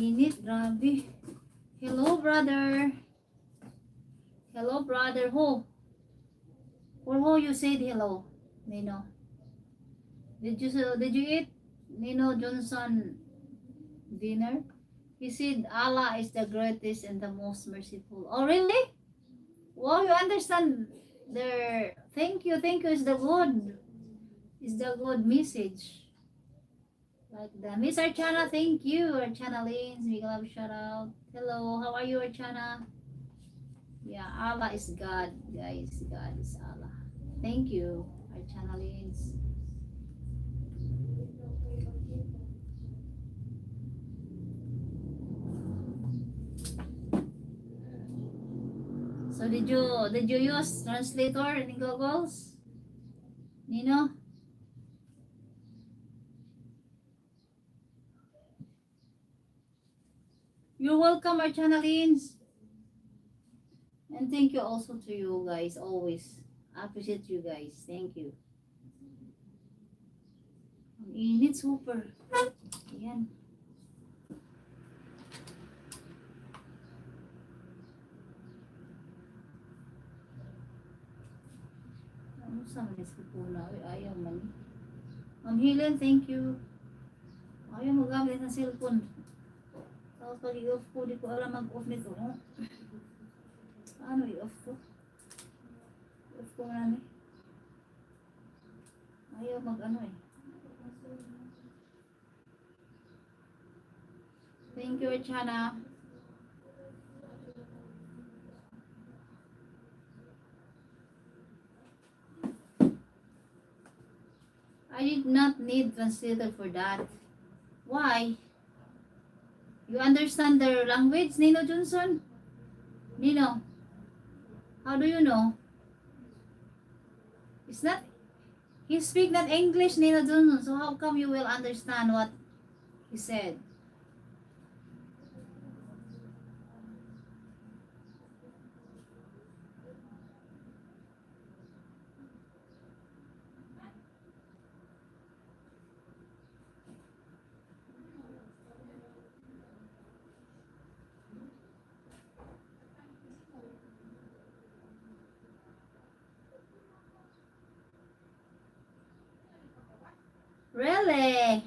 init, grabe. Hello, brother. Hello, brother. Who? For who you said hello, Nino? Did you eat Nino Johnson dinner? He said Allah is the greatest and the most merciful. Oh, really? Well, you understand their thank you is the good message. Like the Miss Archana, thank you. Archana Lins, big love shout out. Hello, how are you, Archana? Yeah, Allah is God, guys. God is Allah. Thank you, Archana Lins. So did you use translator in Google's? Nino? You're welcome, our channelins. And thank you also to you guys, always. I appreciate you guys. Thank you. Ang init, super. Ayan. Ano sa manis ko po na? Ayaw man. Ma'am Helen, thank you. Ayaw magamit ng cellphone. Tapos pag i-off ko, di ko alam mag-off nito. No? Ano i-off ko? I-off ko nga ni. Ayaw mag-ano eh. Thank you, Chana. I did not need translator for that. Why? You understand their language, Nino Johnson? Nino, how do you know? It's not, he speak not English, Nino Johnson, so how come you will understand what he said? Really?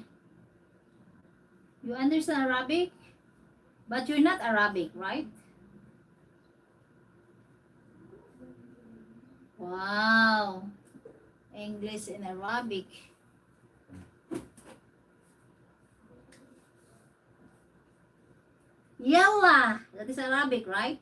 You understand Arabic? But you're not Arabic, right? Wow. English and Arabic. Yalla. That is Arabic, right?